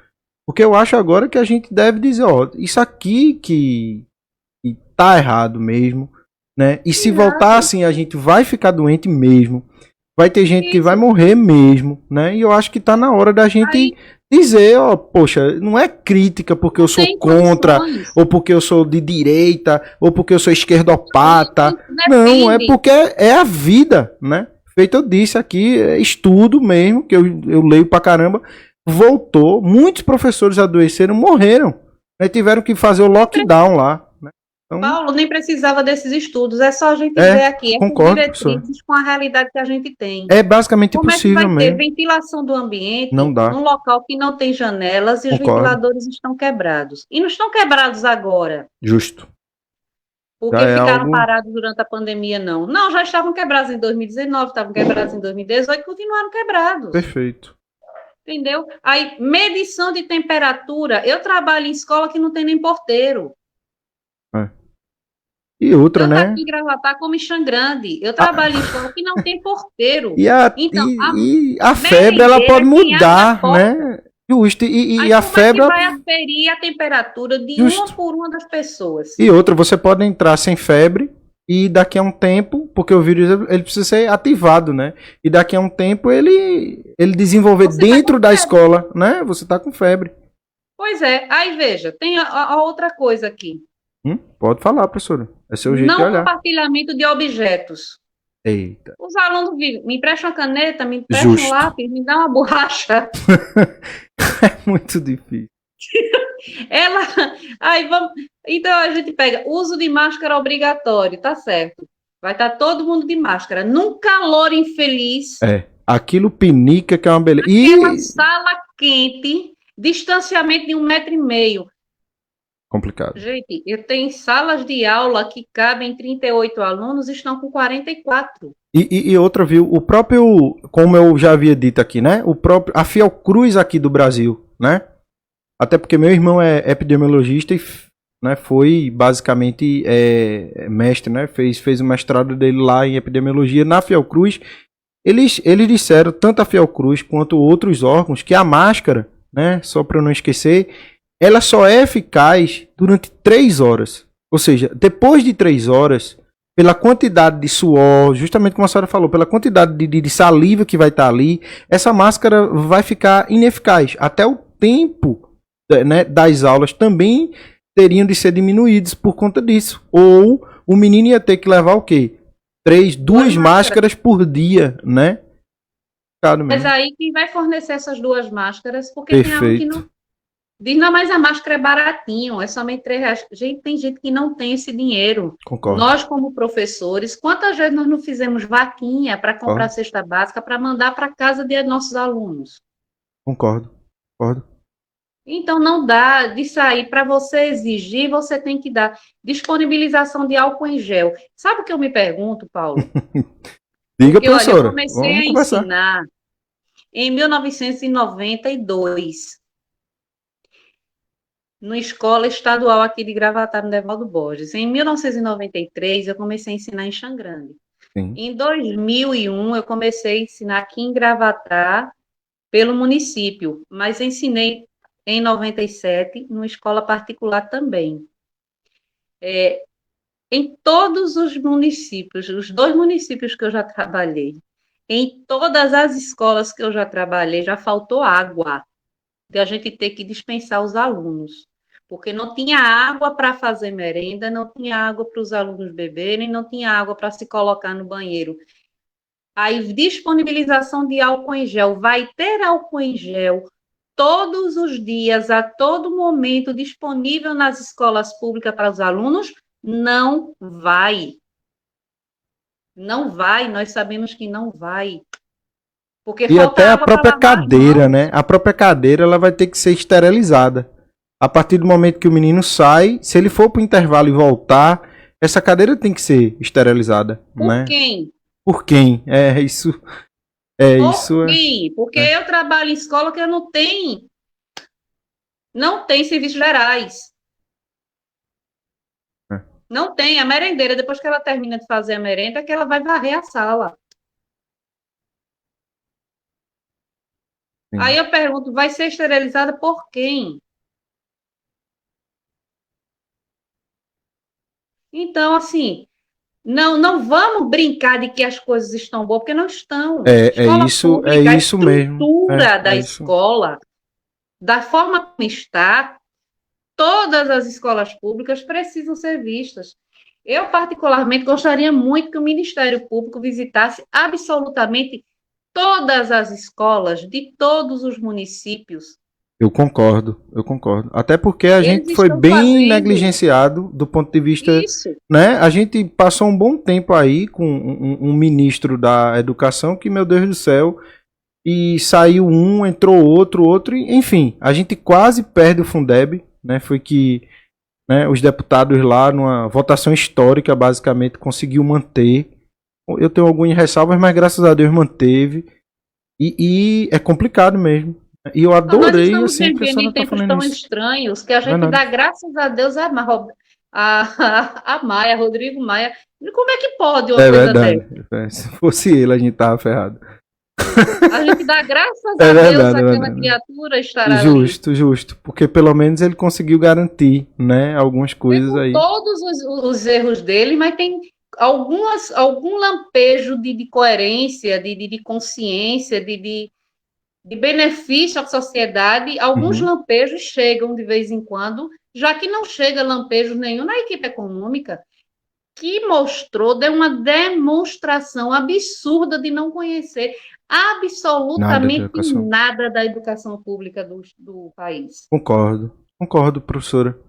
Porque eu acho agora que a gente deve dizer, ó, isso aqui que tá errado mesmo, né? E se voltar assim, a gente vai ficar doente mesmo. Vai ter gente que vai morrer mesmo, né? E eu acho que tá na hora da gente dizer, ó, poxa, não é crítica porque eu sou contra, ou porque eu sou de direita, ou porque eu sou esquerdopata. Não, é porque é a vida, né? Feito eu disse aqui, estudo mesmo, que eu leio pra caramba, voltou, muitos professores adoeceram, morreram, né? Tiveram que fazer o lockdown lá. Então, Paulo, nem precisava desses estudos, é só a gente ver aqui essas diretrizes com a realidade que a gente tem. É basicamente impossível mesmo. Como é que vai ter ventilação do ambiente num local que não tem janelas e os ventiladores estão quebrados? E não estão quebrados agora. Justo. Porque ficaram parados durante a pandemia, não. Não, já estavam quebrados em 2019, estavam quebrados em 2018 e continuaram quebrados. Perfeito. Entendeu? Aí, medição de temperatura. Eu trabalho em escola que não tem nem porteiro. E outra, tanto né? Aqui em Gravatá como em Xangrande. Eu trabalho em escola que não tem porteiro. E a febre, ela pode mudar, né? Justo. E a febre. Como é que vai aferir a temperatura de uma por uma das pessoas? E outra, você pode entrar sem febre e daqui a um tempo, porque o vírus ele precisa ser ativado, né? E daqui a um tempo ele desenvolver você dentro da escola, né? Você tá com febre. Pois é. Aí veja, tem a outra coisa aqui. Pode falar, professora. É seu jeito de olhar. Não compartilhamento de objetos. Eita. Os alunos me emprestam uma caneta, me emprestam um lápis, me dá uma borracha. É muito difícil. Então a gente pega uso de máscara obrigatório, tá certo. Vai estar todo mundo de máscara. Num calor infeliz. Aquilo pinica que é uma beleza. Aquela sala quente, distanciamento de 1,5 m. Complicado. Gente, eu tenho salas de aula que cabem 38 alunos e estão com 44. E outra, viu? O próprio, como eu já havia dito aqui, né? A Fiocruz aqui do Brasil, né? Até porque meu irmão é epidemiologista e né, foi basicamente mestre, né? Fez o mestrado dele lá em epidemiologia na Fiocruz. Eles disseram, tanto a Fiocruz quanto outros órgãos, que a máscara, né? Só para eu não esquecer, ela só é eficaz durante 3 horas. Ou seja, depois de 3 horas, pela quantidade de suor, justamente como a senhora falou, pela quantidade de saliva que vai estar ali, essa máscara vai ficar ineficaz. Até o tempo, né, das aulas também teriam de ser diminuídos por conta disso. Ou o menino ia ter que levar o quê? 2 máscaras por dia, né? Mas aí quem vai fornecer essas 2 máscaras? Porque tem algo que não... Diz, não, mas a máscara é baratinho, é somente R$3. Gente, tem gente que não tem esse dinheiro. Concordo. Nós, como professores, quantas vezes nós não fizemos vaquinha para comprar cesta básica para mandar para casa de nossos alunos? Concordo. Então, não dá de sair. Para você exigir, você tem que dar disponibilização de álcool em gel. Sabe o que eu me pergunto, Paulo? Diga, professora. Olha, eu comecei a ensinar em 1992. Na escola estadual aqui de Gravatá, no Devaldo Borges. Em 1993, eu comecei a ensinar em Xangrande. Sim. Em 2001, eu comecei a ensinar aqui em Gravatá, pelo município, mas ensinei em 97, numa escola particular também. Em todos os municípios, os 2 municípios que eu já trabalhei, em todas as escolas que eu já trabalhei, já faltou água, de a gente ter que dispensar os alunos, porque não tinha água para fazer merenda, não tinha água para os alunos beberem, não tinha água para se colocar no banheiro. Aí, disponibilização de álcool em gel, vai ter álcool em gel todos os dias, a todo momento, disponível nas escolas públicas para os alunos? Não vai. Não vai, nós sabemos que não vai. Porque E falta até a água para própria lavar as cadeira, mãos. né? A própria cadeira ela vai ter que ser esterilizada. A partir do momento que o menino sai, se ele for para o intervalo e voltar, essa cadeira tem que ser esterilizada, Por né? quem? Por quem? É isso. É Por isso. quem? Porque É. eu trabalho em escola que não tem serviços gerais. É. Não tem. A merendeira, depois que ela termina de fazer a merenda, é que ela vai varrer a sala. Aí Sim. eu pergunto, vai ser esterilizada por quem? Então, assim, não vamos brincar de que as coisas estão boas, porque não estão. Escola É pública, a isso mesmo. estrutura da É isso. escola, da forma como está, todas as escolas públicas precisam ser vistas. Eu, particularmente, gostaria muito que o Ministério Público visitasse absolutamente todas as escolas de todos os municípios. Eu concordo, eu concordo. Até porque a Eles gente foi estão bem fazendo negligenciado do ponto de vista, isso. né? A gente passou um bom tempo aí com um ministro da educação que, meu Deus do céu, e saiu um, entrou outro, outro, enfim, a gente quase perde o Fundeb, né? Foi que, né, os deputados lá, numa votação histórica, basicamente, conseguiu manter. Eu tenho algumas ressalvas, mas graças a Deus manteve. E é complicado mesmo. E eu Então, nós adorei, estamos assim, que a vivendo senhora em tá tempos falando tão isso. estranhos que a Não é gente nada. dá graças a Deus a Maia, Rodrigo Maia. Como é que pode uma É coisa verdade. dessa? Se fosse ele, a gente tava ferrado. A gente dá graças É a Deus verdade, é aquela verdade. criatura estar ali. Justo, justo. Porque pelo menos ele conseguiu garantir, né, algumas Mesmo coisas com aí. todos os erros dele, mas tem algum lampejo de coerência, de consciência, de benefício à sociedade. Alguns Uhum. lampejos chegam de vez em quando, já que não chega lampejo nenhum na equipe econômica, que deu uma demonstração absurda de não conhecer Nada de absolutamente educação. nada da educação pública do país. Concordo. Concordo, professora.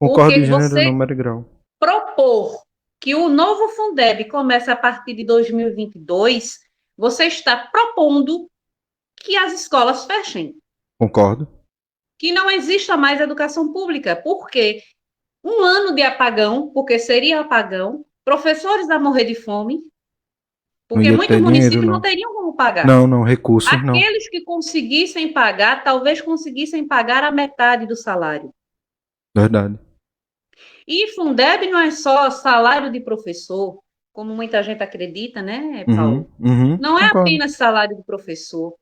Concordo em Porque gênero, você número e grau. propor que o novo Fundeb comece a partir de 2022, você está propondo que as escolas fechem, Concordo. que não exista mais educação pública. Por quê? Um ano de apagão, porque seria apagão, professores a morrer de fome, Não porque ia muitos ter dinheiro, municípios não não. teriam como pagar. Não, não. Recursos, não. Aqueles que conseguissem pagar, talvez conseguissem pagar a metade do salário. Verdade. E Fundeb não é só salário de professor, como muita gente acredita, né, Uhum. Paulo? Uhum. Não é Concordo. apenas salário do professor.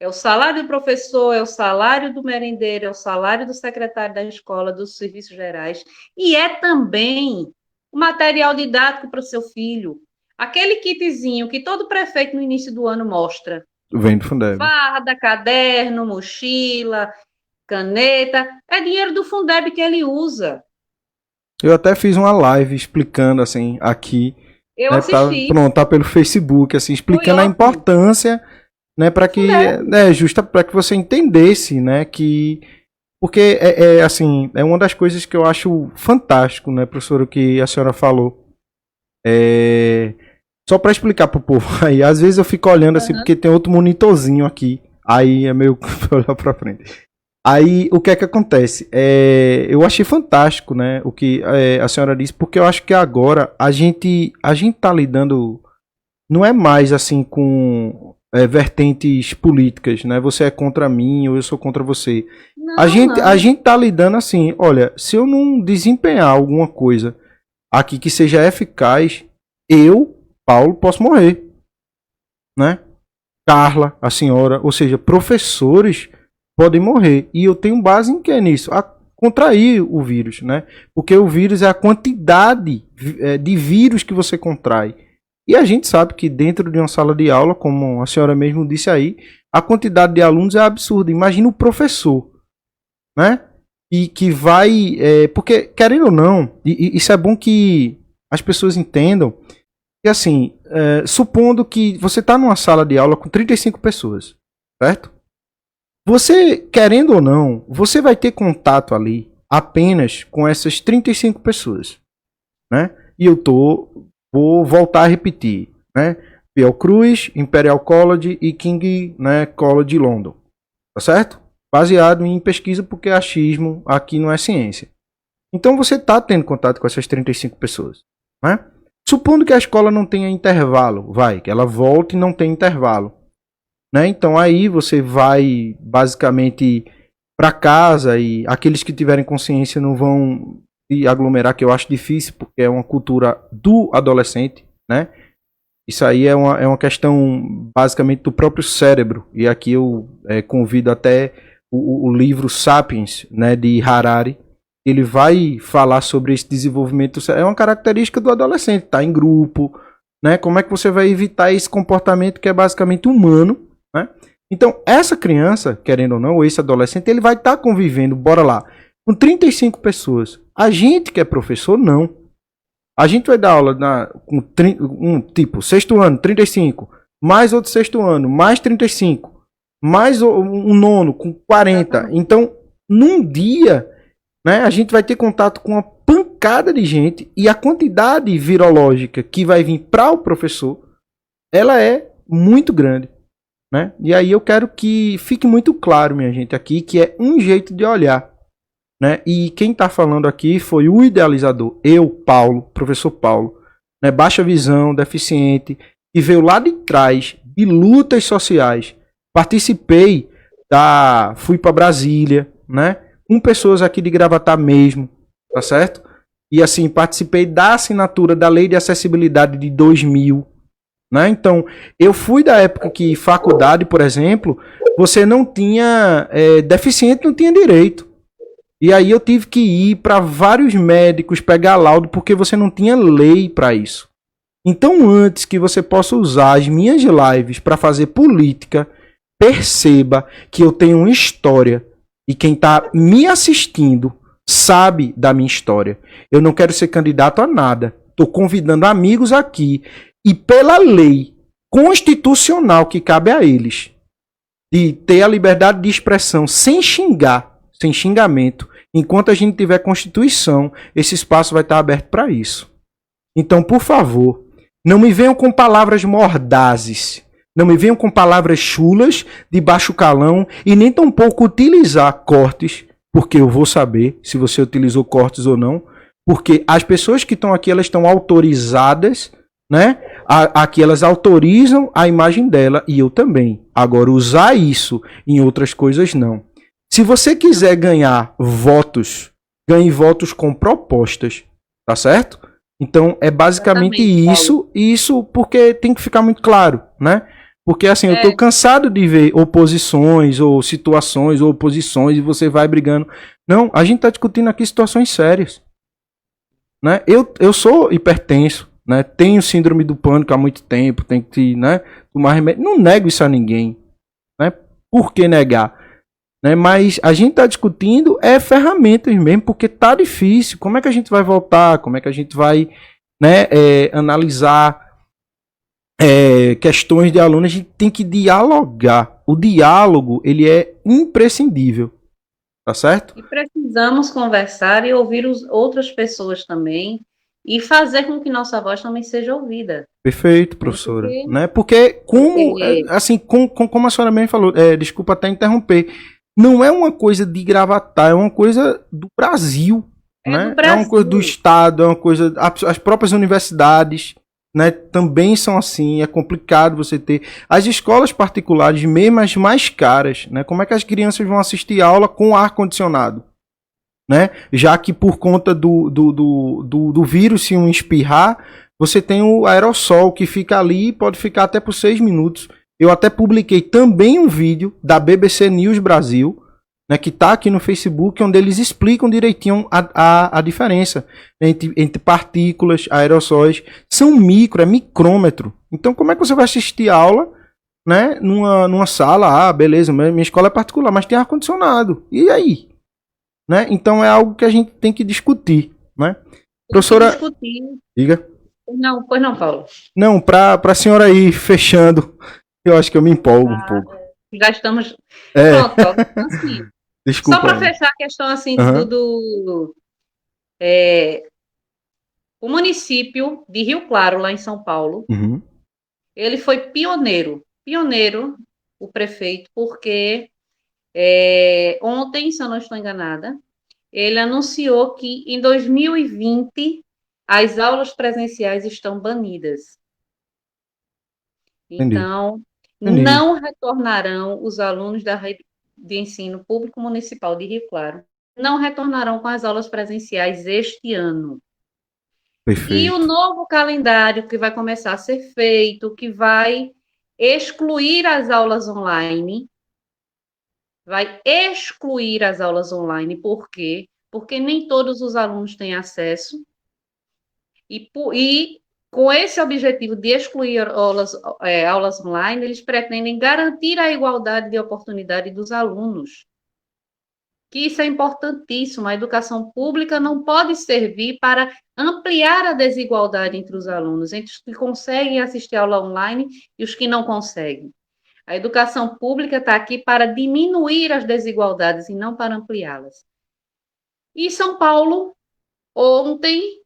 É o salário do professor, é o salário do merendeiro, é o salário do secretário da escola, dos serviços gerais. E é também o material didático para o seu filho. Aquele kitzinho que todo prefeito no início do ano mostra. Vem do Fundeb. Farda, caderno, mochila, caneta. É dinheiro do Fundeb que ele usa. Eu até fiz uma live explicando, assim, aqui, Eu né, tá, assisti. pronto, tá pelo Facebook, assim, Foi explicando a ótimo. importância, né, para que, Fundeb. justa para que você entendesse, né, que porque assim, é uma das coisas que eu acho fantástico, né, professor, o que a senhora falou. Só para explicar pro povo aí, às vezes eu fico olhando assim Uhum. porque tem outro monitorzinho aqui, aí é meio olhar para frente. Aí, o que é que acontece? Eu achei fantástico, né, o que a senhora disse, porque eu acho que agora a gente tá lidando, não é mais assim com vertentes políticas, né? Você é contra mim ou eu sou contra você. A Não, gente, a não. gente tá lidando assim, olha, se eu não desempenhar alguma coisa aqui que seja eficaz, eu Paulo, posso morrer, né? Carla, a senhora, ou seja, professores podem morrer. E eu tenho base em que nisso? A contrair o vírus, né? Porque o vírus é a quantidade de vírus que você contrai. E a gente sabe que dentro de uma sala de aula, como a senhora mesmo disse aí, a quantidade de alunos é absurda. Imagina o professor, né? E que vai... porque, querendo ou não, e isso é bom que as pessoas entendam, que assim, supondo que você está numa sala de aula com 35 pessoas, certo? Você, querendo ou não, você vai ter contato ali apenas com essas 35 pessoas, né? E vou voltar a repetir, né? Fiocruz, Imperial College e King, né, College London, tá certo? Baseado em pesquisa, porque achismo aqui não é ciência. Então você está tendo contato com essas 35 pessoas, né? Supondo que a escola não tenha intervalo, que ela volte e não tem intervalo, né? Então aí você vai basicamente para casa e aqueles que tiverem consciência não vão se aglomerar, que eu acho difícil, porque é uma cultura do adolescente, né? Isso aí é uma questão basicamente do próprio cérebro. E aqui eu convido até o livro Sapiens, né, de Harari. Ele vai falar sobre esse desenvolvimento. É uma característica do adolescente, tá em grupo, né? Como é que você vai evitar esse comportamento que é basicamente humano, né? Então, essa criança, querendo ou não, ou esse adolescente, ele vai estar convivendo, bora lá, com 35 pessoas. A gente que é professor, não. A gente vai dar aula com tipo, sexto ano, 35, mais outro sexto ano, mais 35, mais um nono com 40. Então, num dia, né, a gente vai ter contato com uma pancada de gente e a quantidade virológica que vai vir para o professor, ela é muito grande, né? E aí eu quero que fique muito claro, minha gente, aqui, que é um jeito de olhar, né? E quem está falando aqui foi o idealizador, eu, Paulo, professor Paulo, né? Baixa visão, deficiente, que veio lá de trás de lutas sociais. Participei fui para Brasília, né? Com pessoas aqui de Gravatá mesmo, tá certo? E assim, participei da assinatura da Lei de Acessibilidade de 2000, né? Então, eu fui da época que faculdade, por exemplo, você não tinha, deficiente não tinha direito. E aí eu tive que ir para vários médicos pegar laudo, porque você não tinha lei para isso. Então, antes que você possa usar as minhas lives para fazer política, perceba que eu tenho uma história. E quem está me assistindo sabe da minha história. Eu não quero ser candidato a nada. Estou convidando amigos aqui. E pela lei constitucional que cabe a eles, de ter a liberdade de expressão sem xingar, sem xingamento, enquanto a gente tiver Constituição, esse espaço vai estar aberto para isso. Então, por favor, não me venham com palavras mordazes. Não me venham com palavras chulas, de baixo calão, e nem tampouco utilizar cortes, porque eu vou saber se você utilizou cortes ou não, porque as pessoas que estão aqui, elas estão autorizadas, né? Aqui elas autorizam a imagem dela, e eu também. Agora, usar isso em outras coisas, não. Se você quiser ganhar votos, ganhe votos com propostas, tá certo? Então, é basicamente isso porque tem que ficar muito claro, né? Porque assim, eu tô cansado de ver oposições ou situações ou oposições e você vai brigando. Não, a gente tá discutindo aqui situações sérias, né? Eu sou hipertenso, né? Tenho síndrome do pânico há muito tempo, tenho que, né, tomar remédio. Não nego isso a ninguém, né? Por que negar? Né? Mas a gente tá discutindo ferramentas mesmo, porque tá difícil. Como é que a gente vai voltar? Como é que a gente vai, né, analisar questões de alunos? A gente tem que dialogar. O diálogo, ele é imprescindível. Tá certo? E precisamos conversar e ouvir outras pessoas também e fazer com que nossa voz também seja ouvida. Perfeito, professora. Né? Porque assim, como a senhora mesmo falou, desculpa até interromper, não é uma coisa de Gravatá, é uma coisa do Brasil. Né? É uma coisa do Estado, é uma coisa... As próprias universidades, né, também são assim, é complicado você ter... As escolas particulares, mesmo as mais caras, né, como é que as crianças vão assistir aula com ar-condicionado? Né? Já que por conta do vírus, se um espirrar, você tem o aerossol que fica ali, pode ficar até por 6 minutos. Eu até publiquei também um vídeo da BBC News Brasil, né, que está aqui no Facebook, onde eles explicam direitinho a diferença entre partículas, aerossóis. São micro, é micrômetro. Então, como é que você vai assistir a aula, né, numa sala? Ah, beleza, minha escola é particular, mas tem ar-condicionado. E aí? Né? Então, é algo que a gente tem que discutir. Né? Professora, discutir. diga. Não, pois não, Paulo. Não, para a senhora ir fechando, eu acho que eu me empolgo um pouco. Já estamos. Pronto, Paulo. Assim, desculpa. Só para fechar a questão assim o município de Rio Claro, lá em São Paulo, ele foi pioneiro, o prefeito, porque ontem, se eu não estou enganada, ele anunciou que em 2020 as aulas presenciais estão banidas. Então, Entendi. não retornarão os alunos da rede de ensino público municipal de Rio Claro, não retornarão com as aulas presenciais este ano. Perfeito. E o novo calendário que vai começar a ser feito, que vai excluir as aulas online, por quê? Porque nem todos os alunos têm acesso, e com esse objetivo de excluir aulas online, eles pretendem garantir a igualdade de oportunidade dos alunos. Que isso é importantíssimo. A educação pública não pode servir para ampliar a desigualdade entre os alunos, entre os que conseguem assistir aula online e os que não conseguem. A educação pública está aqui para diminuir as desigualdades e não para ampliá-las. E São Paulo, ontem,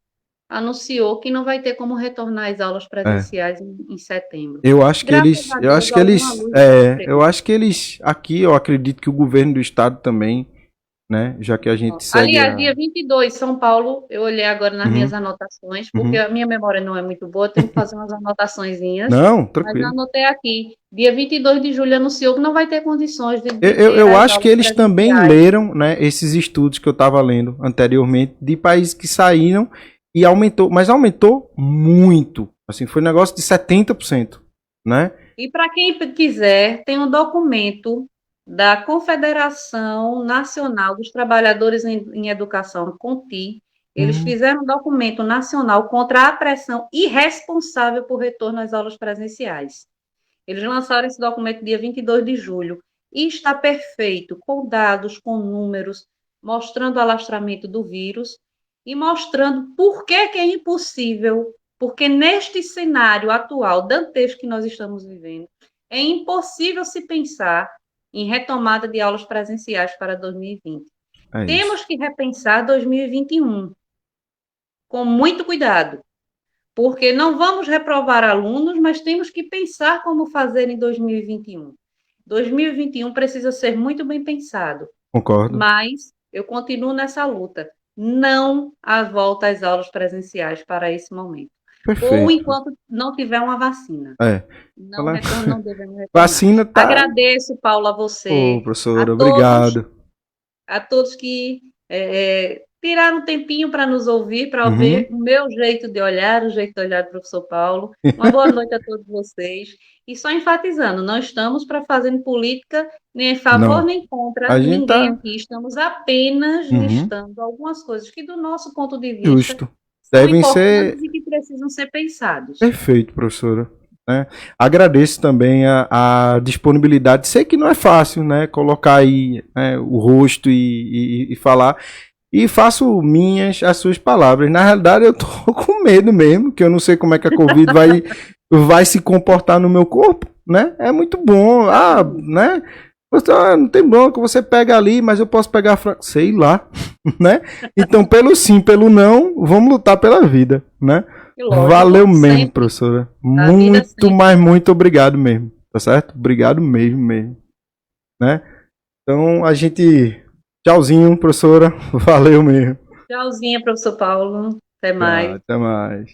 anunciou que não vai ter como retornar às aulas presenciais em setembro. Eu acho que eles aqui, eu acredito que o governo do estado também, né, já que a gente segue... Aliás, dia 22, São Paulo, eu olhei agora nas minhas anotações, porque a minha memória não é muito boa, tenho que fazer umas anotaçõezinhas. Não, tranquilo. Mas eu anotei aqui, dia 22 de julho anunciou que não vai ter condições de eu acho que eles também leram, né, esses estudos que eu estava lendo anteriormente, de países que saíram e aumentou, mas aumentou muito. Assim, foi um negócio de 70%, né? E para quem quiser, tem um documento da Confederação Nacional dos Trabalhadores em Educação, CONTI. Eles fizeram um documento nacional contra a pressão irresponsável por retorno às aulas presenciais. Eles lançaram esse documento dia 22 de julho e está perfeito, com dados, com números, mostrando o alastramento do vírus e mostrando por que é impossível, porque neste cenário atual dantesco que nós estamos vivendo, é impossível se pensar em retomada de aulas presenciais para 2020. Temos que repensar 2021 com muito cuidado, porque não vamos reprovar alunos, mas temos que pensar como fazer em 2021. 2021 precisa ser muito bem pensado. Concordo. Mas eu continuo nessa luta. Não há volta às aulas presenciais para esse momento. Perfeito. Ou enquanto não tiver uma vacina. Não devemos retornar. Vacina tá... Agradeço, Paulo, a você. Professora, obrigado. A todos que tiraram um tempinho para nos ouvir, para ouvir o meu jeito de olhar, o jeito de olhar do professor Paulo. Uma boa noite a todos vocês. E só enfatizando, não estamos para fazer política nem em favor nem contra ninguém aqui. Estamos apenas listando algumas coisas que, do nosso ponto de vista, devem ser e que precisam ser pensados. Perfeito, professora. Né? Agradeço também a disponibilidade. Sei que não é fácil, né, colocar aí, né, o rosto e falar. E faço as suas palavras. Na realidade, eu tô com medo mesmo, que eu não sei como é que a Covid vai se comportar no meu corpo, né? É muito bom. Né? Não tem bronca, você pega ali, mas eu posso pegar, sei lá, né? Então, pelo sim, pelo não, vamos lutar pela vida, né? Lógico, valeu mesmo, sempre. Professora. Muito, mas muito obrigado mesmo, tá certo? Obrigado mesmo, né? Então, a gente... Tchauzinho, professora. Valeu mesmo. Tchauzinho, professor Paulo. Até mais. Até mais.